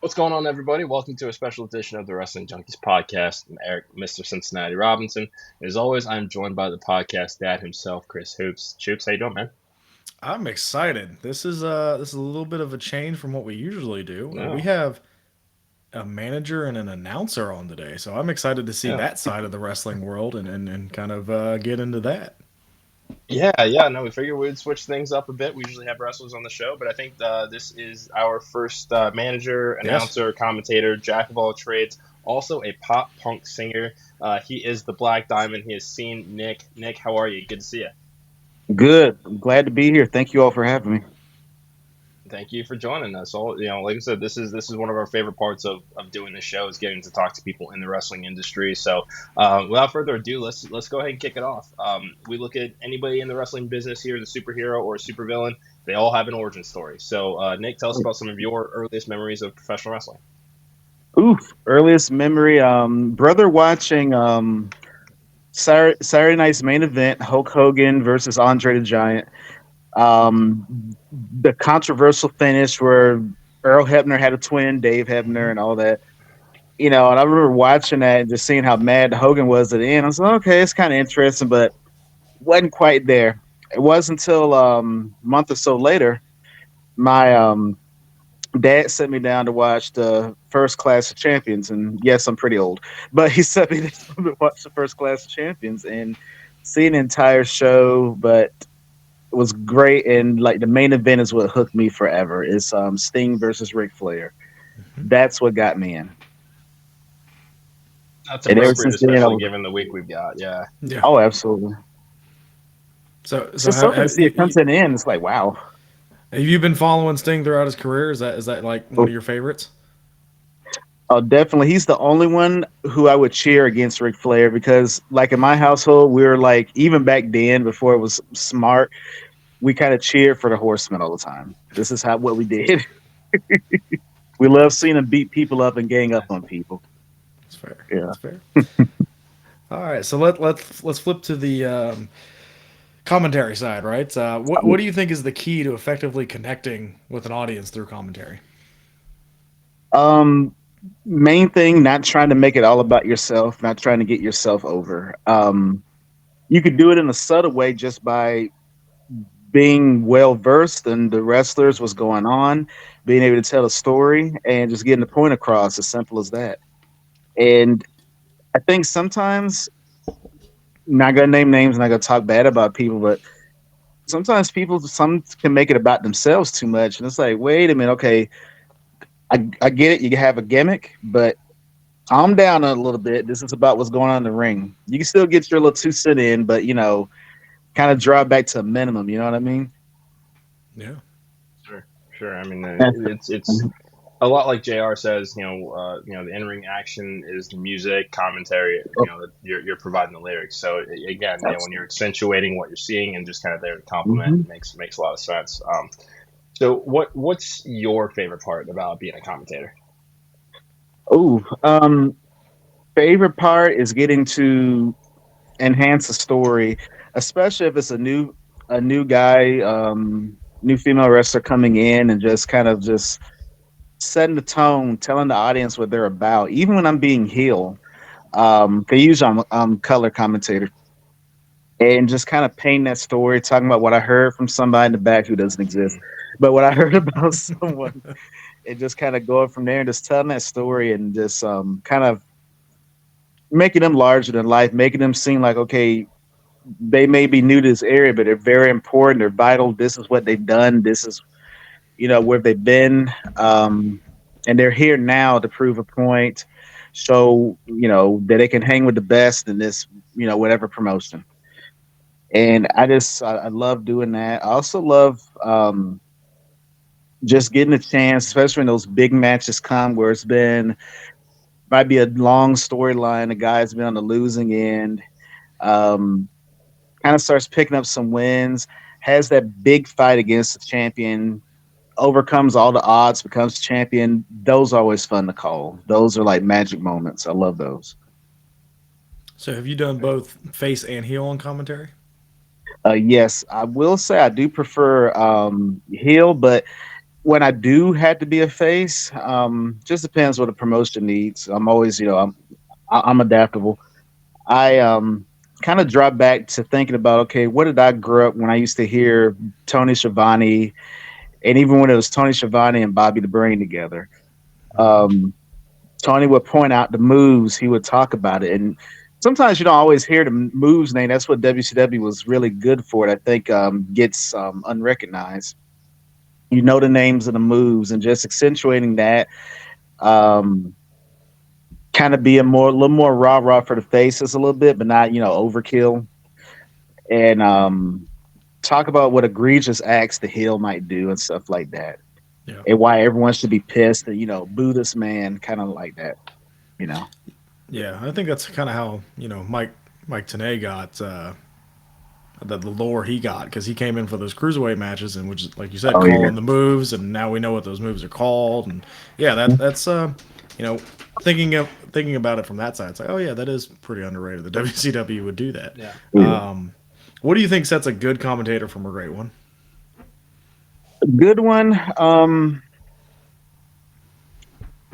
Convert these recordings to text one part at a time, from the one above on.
What's going on, everybody? Welcome to a special edition of the Wrestling Junkies podcast. I'm Eric, Mr. Cincinnati Robinson. As always, I'm joined by the podcast dad himself, Chris Hoops. Hoops, how you doing, man? I'm excited. This is a little bit of a change from what we usually do. We No, have a manager and an announcer on today, so I'm excited to see yeah, that side of the wrestling world and kind of get into that. yeah. No, we figured we'd switch things up a bit. We usually have wrestlers on the show, but I think this is our first manager, Yes. announcer, commentator, jack of all trades. Also a pop punk singer. He is the Black Diamond. He has seen Nick. Nick, how are you? Good to see you. Good. I'm glad to be here. Thank you all for having me. Thank you for joining us. All like I said, this is one of our favorite parts of doing the show is getting to talk to people in the wrestling industry. So, without further ado, let's go ahead and kick it off. We look at anybody in the wrestling business here, the superhero or a supervillain. They all have an origin story. So, Nick, tell us about some of your earliest memories of professional wrestling. Oof. Earliest memory. Brother watching Saturday night's main event, Hulk Hogan versus Andre the Giant. The controversial finish where Earl Hebner had a twin, Dave Hebner, and all that. And I remember watching that and just seeing how mad Hogan was at the end. I was like, okay, it's kind of interesting, but wasn't quite there. It wasn't until a month or so later, my dad sent me down to watch the first class of champions. And yes, I'm pretty old, but he sent me to watch the first class of champions and see an entire show. But it was great. And like the main event is what hooked me forever. It's Sting versus Ric Flair. Mhm. That's what got me in. That's And ever appropriate, since then, I especially was, given the week we've got. Yeah. Yeah. oh, absolutely. So It's so just have, something to have, see you, it come to an end. It's like, wow. have you been following Sting throughout his career? Is that like one Oh, of your favorites? oh, definitely. He's the only one who I would cheer against Ric Flair because, like, in my household, we were like, even back then, before it was smart, we kind of cheered for the Horsemen all the time. This is how what we did. We love seeing them beat people up and gang up Nice. on people. That's fair. Yeah. That's fair. All right, so let's flip to the commentary side, right? What do you think is the key to effectively connecting with an audience through commentary? Um, Main thing, not trying to make it all about yourself, not trying to get yourself over. You could do it in a subtle way just by being well versed in the wrestlers, what's going on, being able to tell a story, and just getting the point across. As simple as that. And I think sometimes, not gonna name names, not gonna talk bad about people, but sometimes people some can make it about themselves too much, and it's like, wait a minute, okay, I get it, you have a gimmick, but calm down a little bit. This is about what's going on in the ring. You can still get your little 2 cent in, but kind of draw it back to a minimum. You know what I mean? Yeah. Sure. Sure. I mean, That's- it's a lot like Jr. says. The in ring action is the music, commentary. You're providing the lyrics. So again, when you're accentuating what you're seeing and just kind of there to compliment, Mhm. it makes a lot of sense. So what's your favorite part about being a commentator? Oh, favorite part is getting to enhance a story, especially if it's a new guy, new female wrestler coming in and just kind of just setting the tone, telling the audience what they're about. Even when I'm being heel, they use color commentator and just kind of paint that story, talking about what I heard from somebody in the back who doesn't exist, but what I heard about someone, and just kind of going from there and just telling that story and just kind of making them larger than life, making them seem like, okay, they may be new to this area, but they're very important. They're vital. This is what they've done. This is, where they've been. And they're here now to prove a point. So, that they can hang with the best in this, whatever promotion. And I love doing that. I also love just getting a chance, especially when those big matches come where it's been, might be a long storyline. The guy's been on the losing end. Um, Kind of starts picking up some wins, has that big fight against the champion, overcomes all the odds, becomes champion. Those are always fun to call. Those are like magic moments. I love those. So have you done both face and heel on commentary? Yes, I will say I do prefer heel, but when I do had to be a face, just depends what the promotion needs. I'm always, I'm adaptable. I kind of drop back to thinking about, okay, what did I grow up when I used to hear Tony Schiavone, and even when it was Tony Schiavone and Bobby the Brain together. Um, Tony would point out the moves. He would talk about it, and sometimes you don't always hear the moves name. That's what WCW was really good for. It I think gets unrecognized. You know the names of the moves, and just accentuating that. Um, Kind of be a little more rah rah for the faces a little bit, but not overkill. And talk about what egregious acts the heel might do and stuff like that, Yeah. and why everyone should be pissed and boo this man, kind of like that. You know. Yeah, I think that's kind of how Mike Tenay got the lore he got because he came in for those cruiserweight matches and which, like you said, Oh yeah. calling the moves, and now we know what those moves are called, and yeah, that's you know thinking about it from that side, it's like, oh yeah, that is pretty underrated. The WCW would do that. Yeah. Yeah. What do you think sets a good commentator from a great one? Good one.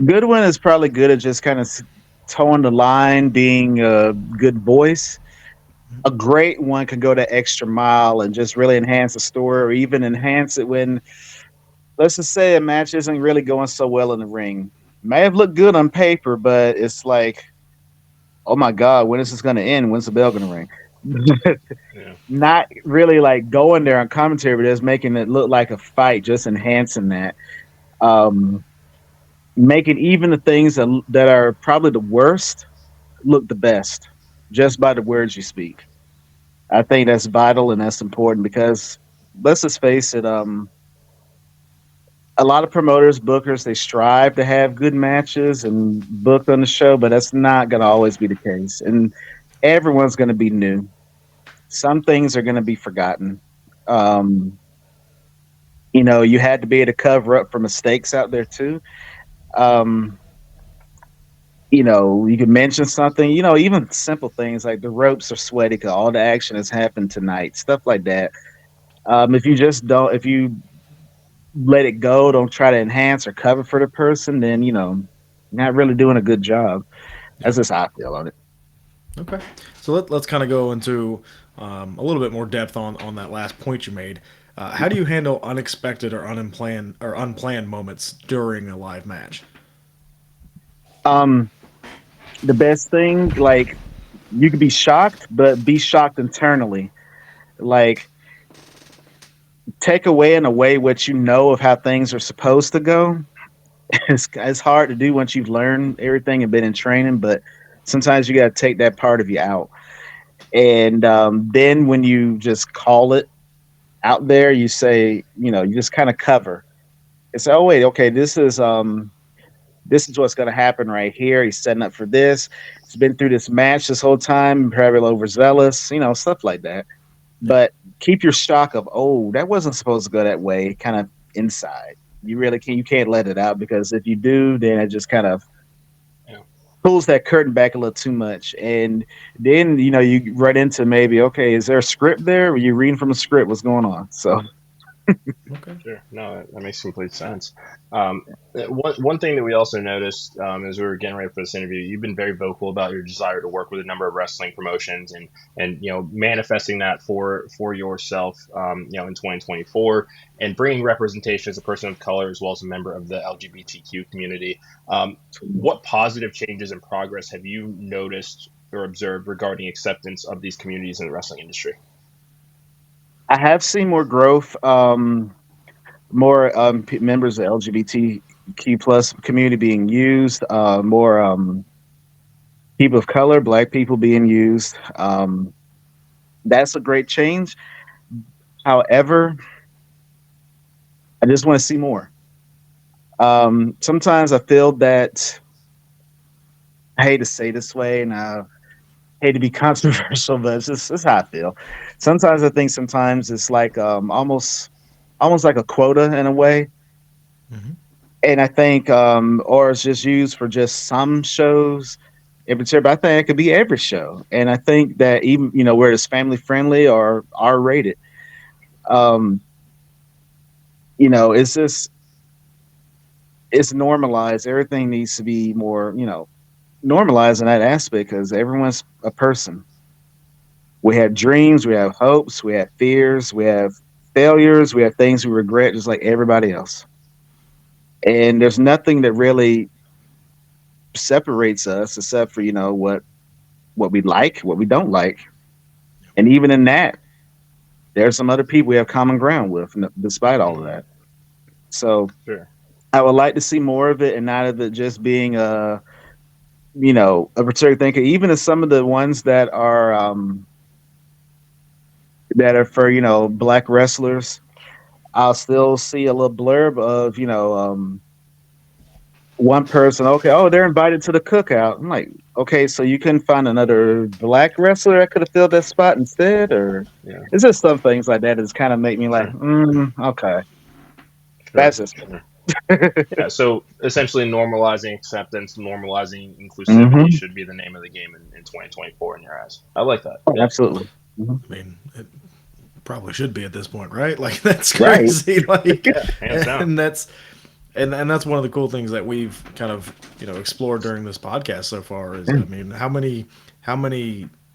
Good one is probably good at just kind of towing the line, being a good voice. A great one can go the extra mile and just really enhance the story, or even enhance it when, let's just say, a match isn't really going so well in the ring. May have looked good on paper, but it's like, oh my god, when is this going to end? When's the bell going to ring? Yeah. Not really like going there on commentary, but just making it look like a fight, just enhancing that. Um, Making even the things that are probably the worst look the best just by the words you speak. I think that's vital and that's important because let's just face it, a lot of promoters, bookers, they strive to have good matches and booked on the show, but that's not going to always be the case. And everyone's going to be new. Some things are going to be forgotten. Um, you had to be able to cover up for mistakes out there too. Um, you can mention something, even simple things like the ropes are sweaty because all the action has happened tonight, stuff like that. If you let it go, don't try to enhance or cover for the person, then, not really doing a good job. Yeah. That's just how I feel on it. Okay, so let's kind of go into a little bit more depth on that last point you made. How do you handle unexpected or unplanned moments during a live match? Um, the best thing, like, you could be shocked, but be shocked internally. Like, take away in a way what you know of how things are supposed to go. It's hard to do once you've learned everything and been in training, but sometimes you got to take that part of you out. And then when you just call it out there, you say, you just kind of cover. It's, oh wait, okay, this is what's going to happen right here. He's setting up for this. He's been through this match this whole time, probably overzealous, stuff like that. Yeah. But keep your stock of, oh, that wasn't supposed to go that way, kind of inside. You can't let it out because if you do, then it just kind of Yeah. pulls that curtain back a little too much. And then, you run into maybe, okay, is there a script there? Are you reading from a script? What's going on? So, Okay. Sure. No, that makes complete sense. One thing that we also noticed as we were getting ready for this interview, you've been very vocal about your desire to work with a number of wrestling promotions and manifesting that for yourself in 2024 and bringing representation as a person of color as well as a member of the LGBTQ community. What positive changes and progress have you noticed or observed regarding acceptance of these communities in the wrestling industry? I have seen more growth, more members of the LGBTQ plus community being used, more people of color, black people being used. That's a great change. However, I just want to see more. Sometimes I feel that I hate to say this way, and I hate to be controversial, but it's how I feel. Sometimes I think sometimes it's like almost like a quota in a way, Hmm. and I think or it's just used for just some shows in particular. But I think it could be every show, and I think that even where it's family friendly or R rated, um, it's just it's normalized. Everything needs to be more, normalized in that aspect because everyone's a person. We have dreams, we have hopes, we have fears, we have failures, we have things we regret, just like everybody else. And there's nothing that really separates us except for what we like, what we don't like, and even in that, there's some other people we have common ground with, despite all of that. So Sure. I would like to see more of it, and not of it just being a particular thinker. Even as some of the ones that are for black wrestlers, I'll still see a little blurb of one person. Okay, oh, they're invited to the cookout. I'm like, okay, so you couldn't find another black wrestler that could have filled that spot instead, or Yeah. it's just some things like that that's kind of make me like, Sure. okay, Sure. that's just Sure. Yeah. So essentially, normalizing acceptance, normalizing inclusivity hmm should be the name of the game in 2024 in your eyes. I like that. oh, Yeah. absolutely. I mean, it probably should be at this point, right? Like that's Right. crazy. Like, Yeah. Hands down. and that's one of the cool things that we've kind of explored during this podcast so far. Is, I mean, how many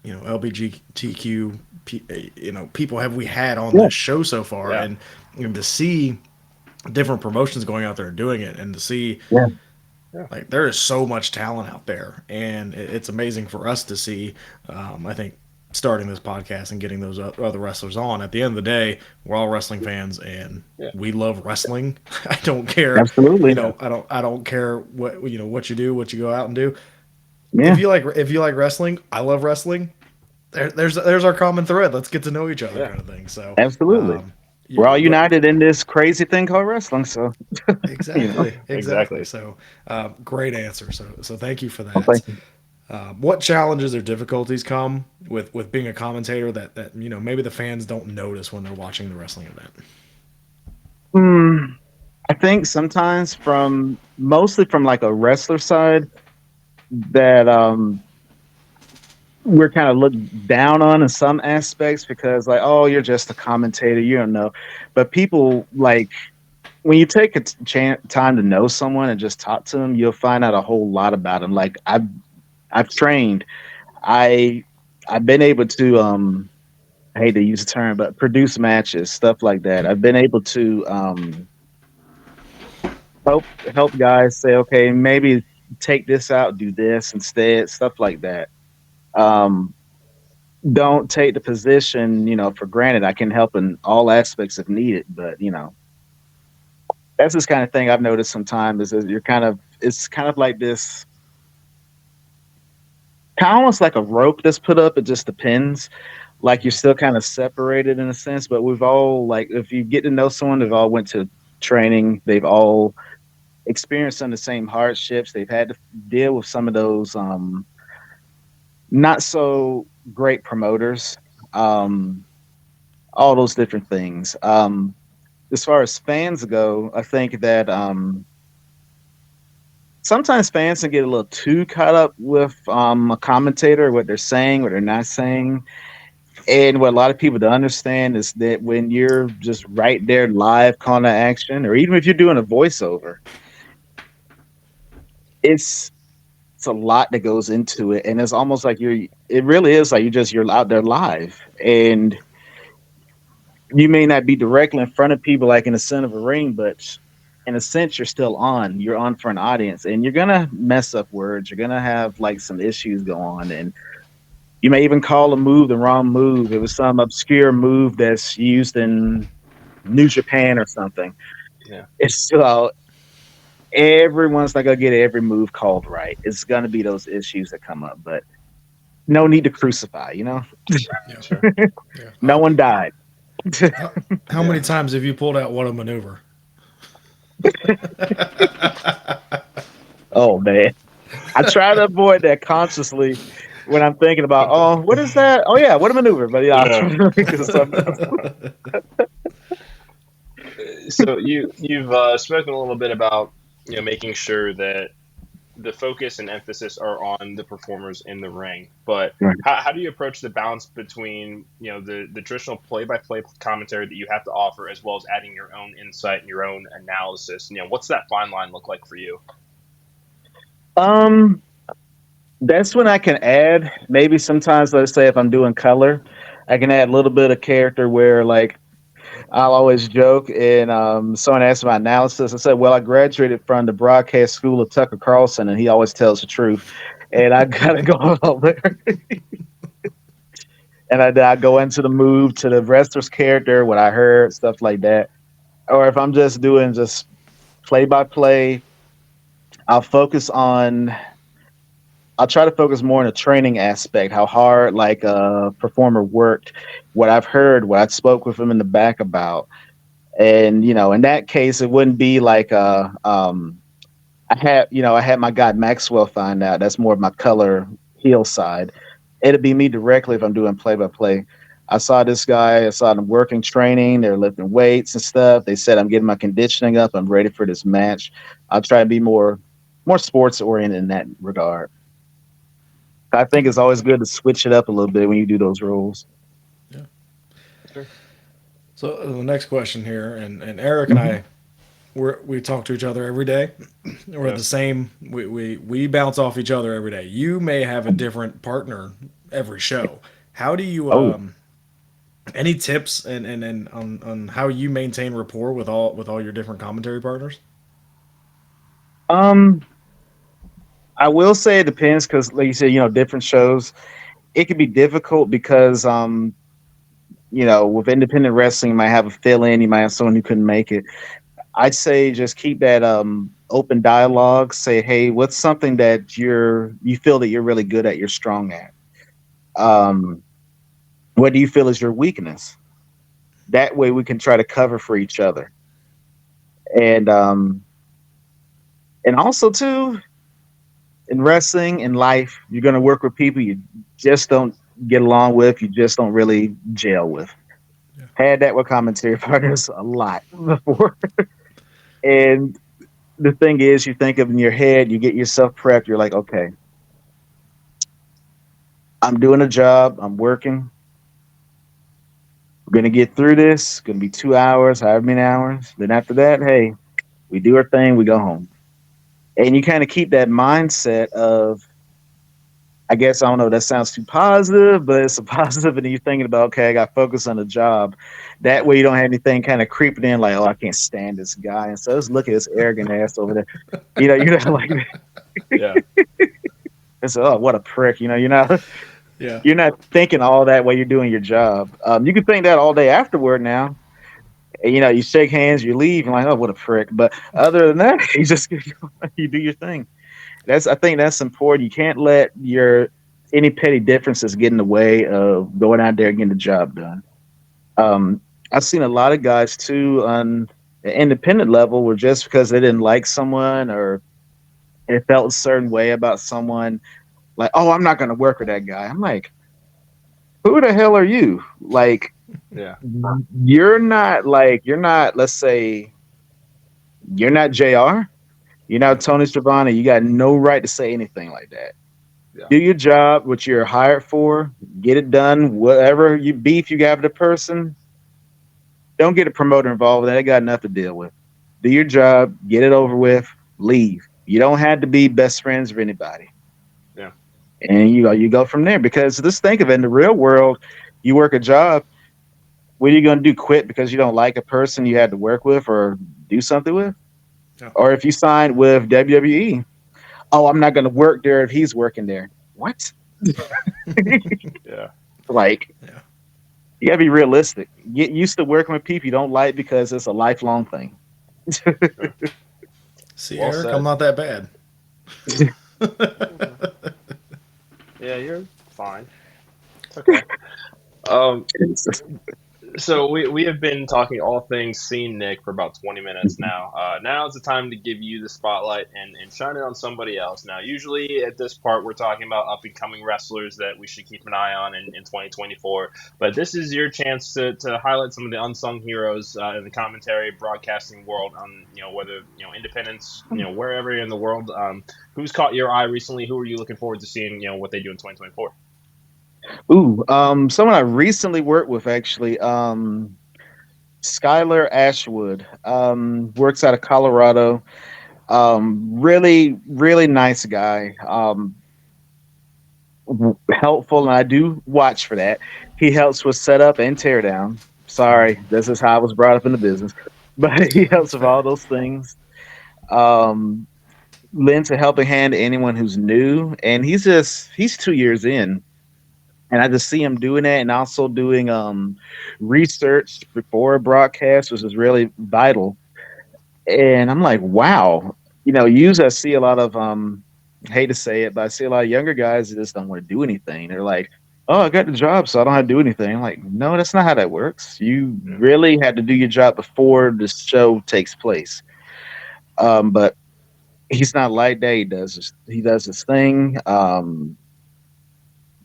LGBTQ people have we had on Yeah. this show so far, Yeah. and to see different promotions going out there and doing it, and to see Yeah. Yeah. like there is so much talent out there, and it's amazing for us to see. I think starting this podcast and getting those other wrestlers on. At the end of the day, we're all wrestling fans, and Yeah. we love wrestling. I don't care, Absolutely. I don't care what you do, what you go out and do. Yeah. If you like wrestling, I love wrestling. There's our common thread. Let's get to know each other, Yeah. kind of thing. So, Absolutely. um, We're all but united in this crazy thing called wrestling. So, you know, exactly. Exactly. So, great answer. So thank you for well, that. thank you. What challenges or difficulties come with being a commentator that maybe the fans don't notice when they're watching the wrestling event? Hmm. I think sometimes mostly from like a wrestler side that we're kind of looked down on in some aspects because like, oh, you're just a commentator, you don't know. But people like when you take a time to know someone and just talk to them, you'll find out a whole lot about them. Like I've trained, I I've been able to I hate to use the term, but produce matches, stuff like that. I've been able to help guys say, okay, maybe take this out, do this instead, stuff like that. Um, don't take the position, for granted. I can help in all aspects if needed, but that's this kind of thing I've noticed sometimes is that it's kind of like this, kind of almost like a rope that's put up. It just depends. Like you're still kind of separated in a sense, but we've all like if you get to know someone, they've all went to training, they've all experienced some of the same hardships, they've had to deal with some of those not so great promoters, um, all those different things. As far as fans go, I think that sometimes fans can get a little too caught up with a commentator, what they're saying, what they're not saying. And what a lot of people don't understand is that when you're just right there live calling to action, or even if you're doing a voiceover, it's it's a lot that goes into it, and it's almost like it really is like you're out there live, and you may not be directly in front of people like in the center of a ring, but in a sense you're on for an audience, and you're gonna mess up words, you're gonna have like some issues go on, and you may even call a move the wrong move. It was some obscure move that's used in New Japan or something. Yeah. It's still everyone's not gonna get every move called right. It's gonna be those issues that come up, but no need to crucify. Yeah, Sure. yeah. No one died. How many times have you pulled out what a maneuver? Oh man, I try to avoid that consciously when I'm thinking about. Oh, what is that? Oh yeah, what a maneuver. But yeah, Yeah. because So you've spoken a little bit about making sure that the focus and emphasis are on the performers in the ring. But Right. how do you approach the balance between the traditional play-by-play commentary that you have to offer, as well as adding your own insight and your own analysis? What's that fine line look like for you? Um, that's when I can add maybe sometimes. Let's say if I'm doing color, I can add a little bit of character where like I'll always joke, and someone asked my analysis. I said, "Well, I graduated from the broadcast school of Tucker Carlson, and he always tells the truth." And I gotta go over there, and I go into the move to the wrestler's character, what I heard, stuff like that. Or if I'm just doing just play by play, I'll focus on. I'll try to focus more on the training aspect, how hard like a performer worked, what I've heard, what I spoke with him in the back about. And in that case it wouldn't be like I had my guy Maxwell find out. That's more of my color heel side. It'd be me directly if I'm doing play by play. I saw this guy, I saw them working training, they're lifting weights and stuff. They said I'm getting my conditioning up, I'm ready for this match. I'll try to be more sports oriented in that regard. I think it's always good to switch it up a little bit when you do those roles. Yeah. Sure. So the next question here, and Eric and Mhm. I, we talk to each other every day. We're Yeah. the same. We bounce off each other every day. You may have a different partner every show. How do you Oh, any tips and on how you maintain rapport with all your different commentary partners? um, I will say it depends because, like you said, different shows. It can be difficult because, with independent wrestling, you might have a fill in, you might have someone who couldn't make it. I'd say just keep that open dialogue. Say, hey, what's something that you feel that you're really good at, you're strong at? Um, what do you feel is your weakness? That way we can try to cover for each other. And and also too, in wrestling, in life, you're gonna work with people you just don't get along with, you just don't really gel with. Yeah. Had that with commentary partners a lot before. And the thing is, you think of in your head, you get yourself prepped, you're like, okay, I'm doing a job, I'm working, we're gonna get through this, it's gonna be 2 hours, however many hours. Then after that, hey, we do our thing, we go home. And you kind of keep that mindset of, I guess, I don't know, that sounds too positive, but it's a positive, and you're thinking about, okay, I got focus on the job. That way you don't have anything kind of creeping in like, oh, I can't stand this guy. And so let's look at this arrogant ass over there. You're not like, Yeah. it's, oh, what a prick. Yeah. You're not thinking all that while you're doing your job. You can think that all day afterward now. And, you shake hands, you leave, and like, oh, what a prick. But other than that, you do your thing. I think that's important. You can't let your any petty differences get in the way of going out there and getting the job done. Um, I've seen a lot of guys too on the independent level where just because they didn't like someone or they felt a certain way about someone, like, oh, I'm not going to work with that guy. I'm like, who the hell are you? Like, Yeah. you're not. Let's say you're not Jr. You're not Tony Schiavone. You got no right to say anything like that. Yeah. Do your job, what you're hired for, get it done. Whatever you beef you got with the person, don't get a promoter involved with that. They got enough to deal with. Do your job, get it over with, leave. You don't have to be best friends with anybody. Yeah. And you go from there. Because just think of it, in the real world, you work a job, what are you gonna do? Quit because you don't like a person you had to work with or do something with? Yeah. Or if you signed with WWE, oh, I'm not gonna work there if he's working there. What? Yeah. Like, Yeah. you gotta be realistic. Get used to working with people you don't like because it's a lifelong thing. Sure. See, Well Eric, I'm said. not that bad. Yeah, you're fine. It's okay. Um, So we have been talking all things scene, Nick, for about 20 minutes now. Now is the time to give you the spotlight and shine it on somebody else. Now, usually at this part, we're talking about up and coming wrestlers that we should keep an eye on in 2024. But this is your chance to highlight some of the unsung heroes in the commentary broadcasting world on, whether, independence, wherever you're in the world. Who's caught your eye recently? Who are you looking forward to seeing, what they do in 2024? Ooh, someone I recently worked with actually, Skylar Ashwood, works out of Colorado. Really, really nice guy. Helpful, and I do watch for that. He helps with setup and teardown. Sorry, this is how I was brought up in the business, but he helps That's with all fair. those things. Um, Lends a helping hand to anyone who's new, and he's 2 years in, and I just see him doing that, and also doing research before a broadcast, which is really vital. And I'm like, wow, usually I see a lot of hate to say it, but I see a lot of younger guys that just don't want to do anything. They're like, oh, I got the job, so I don't have to do anything. I'm like, no, that's not how that works. You Yeah. really had to do your job before the show takes place. But he's not like that. He does his thing.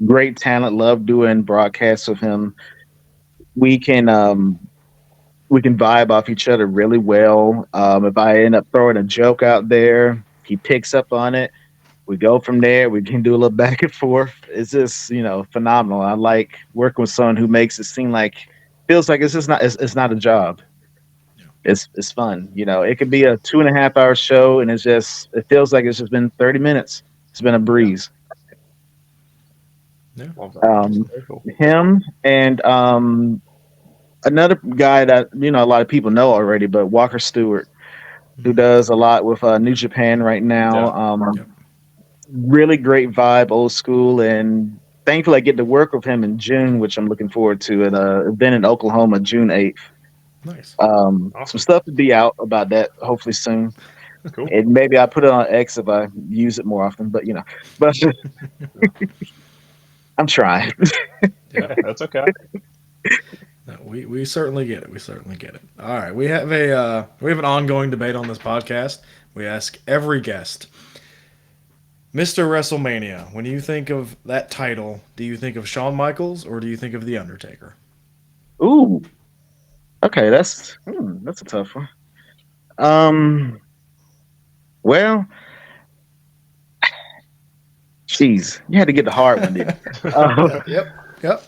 Great talent. Love doing broadcasts with him. We can we can vibe off each other really well. If I end up throwing a joke out there, he picks up on it. We go from there. We can do a little back and forth. It's just phenomenal. I like working with someone who makes it seem like feels like it's not a job. It's fun. It could be a 2.5 hour show, and it feels like it's just been 30 minutes. It's been a Yeah. breeze. Yeah. Love that. Um, Very cool. Him and another guy that a lot of people know already, but Walker Stewart, who Mhm. does a lot with New Japan right now. Yeah. Yep. Really great vibe, old school, and thankfully I get to work with him in June, which I'm looking forward to at an event in Oklahoma, June 8th. Nice. Some Awesome. stuff to be out about that hopefully soon, Cool. and maybe I put it on X if I use it more often. But I'm trying. Yeah, that's okay. No, we certainly get it. We certainly get it. All right, we have an ongoing debate on this podcast. We ask every guest, Mr. WrestleMania. When you think of that title, do you think of Shawn Michaels or do you think of The Undertaker? Ooh, okay, that's a tough one. Um, well, jeez, you had to get the hard one, didn't you? Yep. Yep. Yep.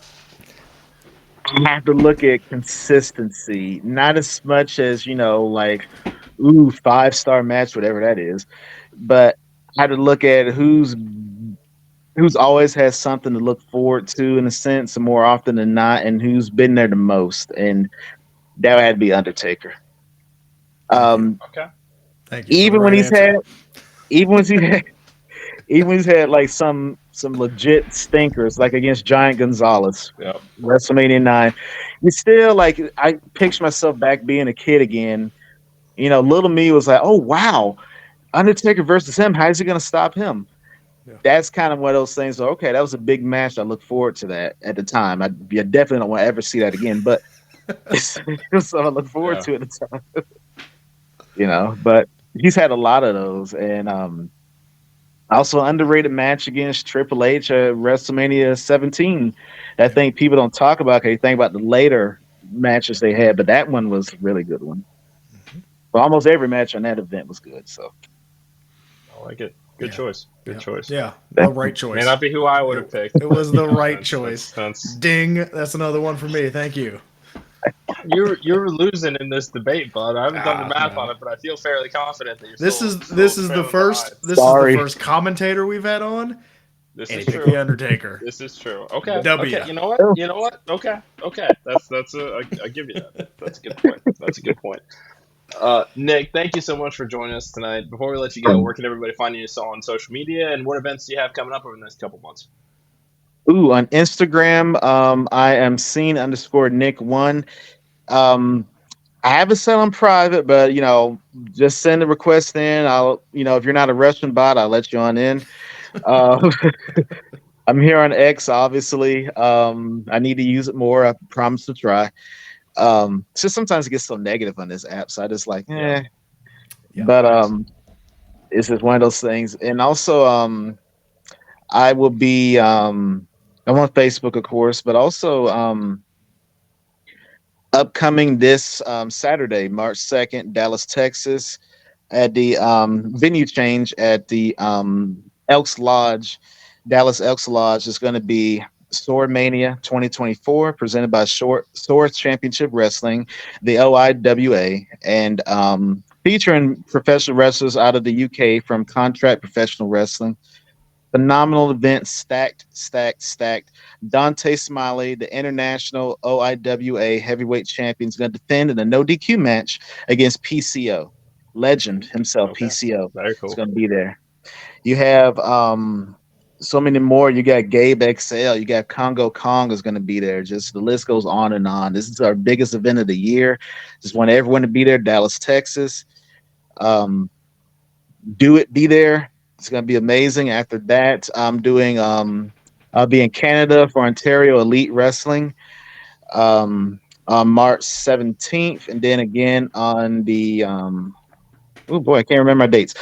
I have to look at consistency, not as much as like, ooh, 5-star match, whatever that is, but I had to look at who's always has something to look forward to in a sense, more often than not, and who's been there the most, and that had to be Undertaker. Thank you. Um, Okay. Thank you for the even when right he's answer. had, even when he had, even when he's had like some legit stinkers, like against Giant Gonzalez, Yep. WrestleMania 9. You still like I picture myself back being a kid again. Little me was like, oh wow, Undertaker versus him. How's he gonna stop him? Yeah. That's kind of one of those things. Okay, that was a big match. I look forward to that at the time. I definitely don't want to ever see that again, but so I look forward Yeah. to it at the time. But he's had a lot of those, and also underrated match against Triple H at WrestleMania 17. I Yep. think people don't talk about. Okay, think about the later matches they had, but that one was a really good one. Well, almost every match on that event was good. So I like it. Good Yeah. choice. Good Yeah. choice. Yeah. The right May choice. not be who I would have picked, It but was the right that's choice. that's Ding. That's another one for me. Thank you. you're losing in this debate, bud. I haven't done the Ah, math on no. it, but I feel fairly confident that you're This still is still this is the trailing first behind. this is the sorry. first commentator we've had on, This and he is picked the true. Undertaker. This is true. Okay. Okay. W. You know what? You know what? Okay. Okay. I give you that. That's a good point. That's a good point. Nick, thank you so much for joining us tonight. Before we let you go, where can everybody find you on social media, and what events do you have coming up over the next couple months? Ooh, on Instagram, I am seen_Nick1. Um, I have it set on private, but just send a request in. I'll, if you're not a wrestling bot, I'll let you on in. Uh, I'm here on X, obviously. I need to use it more. I promise to try. So sometimes it gets so negative on this app, so I just like, Yeah. Yeah. but Nice. it's just one of those things. And also, I will be, I'm on Facebook, of course, but also, upcoming this Saturday, March 2nd, Dallas, Texas, at the venue change at the Elks Lodge, Dallas Elks Lodge is going to be Sword Mania 2024, presented by Swords Championship Wrestling, the OIWA, and featuring professional wrestlers out of the UK from Contract Professional Wrestling. Phenomenal event, stacked, stacked, stacked. Dante Smiley, the international OIWA heavyweight champion, is going to defend in a no DQ match against PCO. Legend himself, Okay. PCO, Very is cool. going to be there. You have so many more. You got Gabe XL, you got Congo Kong is going to be there. Just the list goes on and on. This is our biggest event of the year. Just want everyone to be there. Dallas, Texas. Um, do it, be there. It's going to be amazing. After that, I'll be in Canada for Ontario Elite Wrestling on March 17th, and then again on the oh boy, I can't remember my dates.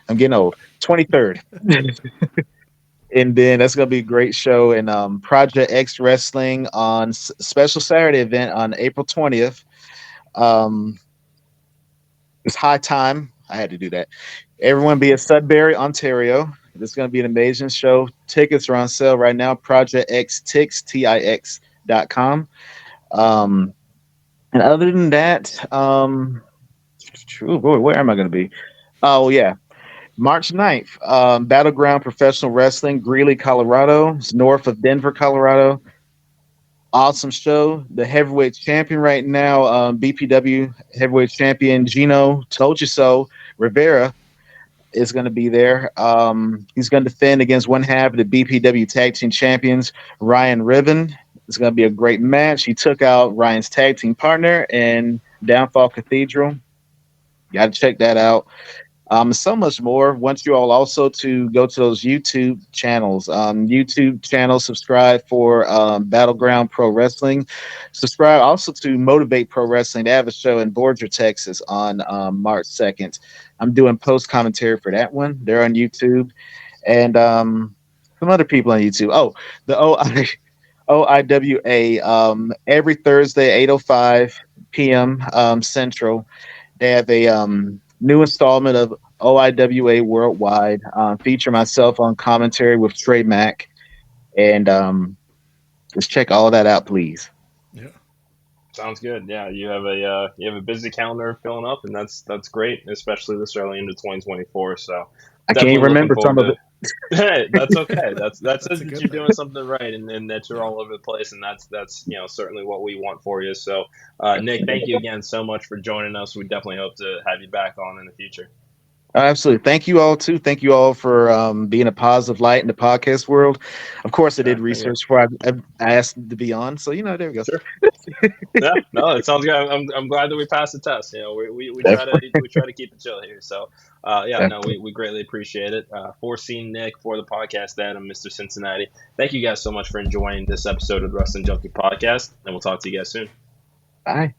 I'm getting old. 23rd. And then that's gonna be a great show in Project X Wrestling on special Saturday event on April 20th. Um, it's high time. I had to do that. Everyone be at Sudbury, Ontario. It's going to be an amazing show. Tickets are on sale right now. Project X Tix, Tix.com. Um, and other than that, oh boy, where am I going to be? Oh, yeah. March 9th, Battleground Professional Wrestling, Greeley, Colorado. It's north of Denver, Colorado. Awesome show. The heavyweight champion right now, BPW heavyweight champion Gino Told You So Rivera is going to be there. He's going to defend against one half of the BPW Tag Team Champions, Ryan Riven. It's going to be a great match. He took out Ryan's tag team partner in Downfall Cathedral. Got to check that out. So much more. Want you all also to go to those YouTube channels. YouTube channel, subscribe for Battleground Pro Wrestling. Subscribe also to Motivate Pro Wrestling. They have a show in Borger, Texas on March 2nd. I'm doing post commentary for that one. They're on YouTube. And some other people on YouTube. Oh, the OIWA every Thursday, 8:05 p.m. Central. They have a new installment of OIWA Worldwide. Feature myself on commentary with Trey Mack, and just check all of that out, please. Yeah. Sounds good. Yeah, you have a busy calendar filling up, and that's great, especially this early into 2024. So I can't even definitely looking remember forward some of to. it. Hey, that's okay. That That's says a that good you're thing. doing something right, and that you're all over the place, and that's certainly what we want for you. So, Nick, thank you again so much for joining us. We definitely hope to have you back on in the future. Absolutely. Thank you all too. Thank you all for being a positive light in the podcast world. Of course, I did Thank you. research before I asked to be on. So there we go. Sure. Yeah, no, it sounds good. I'm glad that we passed the test. We try to keep it chill here. So, yeah, no, Definitely. we greatly appreciate it. For seeing Nick for the podcast, that I'm Mr. Cincinnati. Thank you guys so much for enjoying this episode of the Wrestling Junkie podcast, and we'll talk to you guys soon. Bye.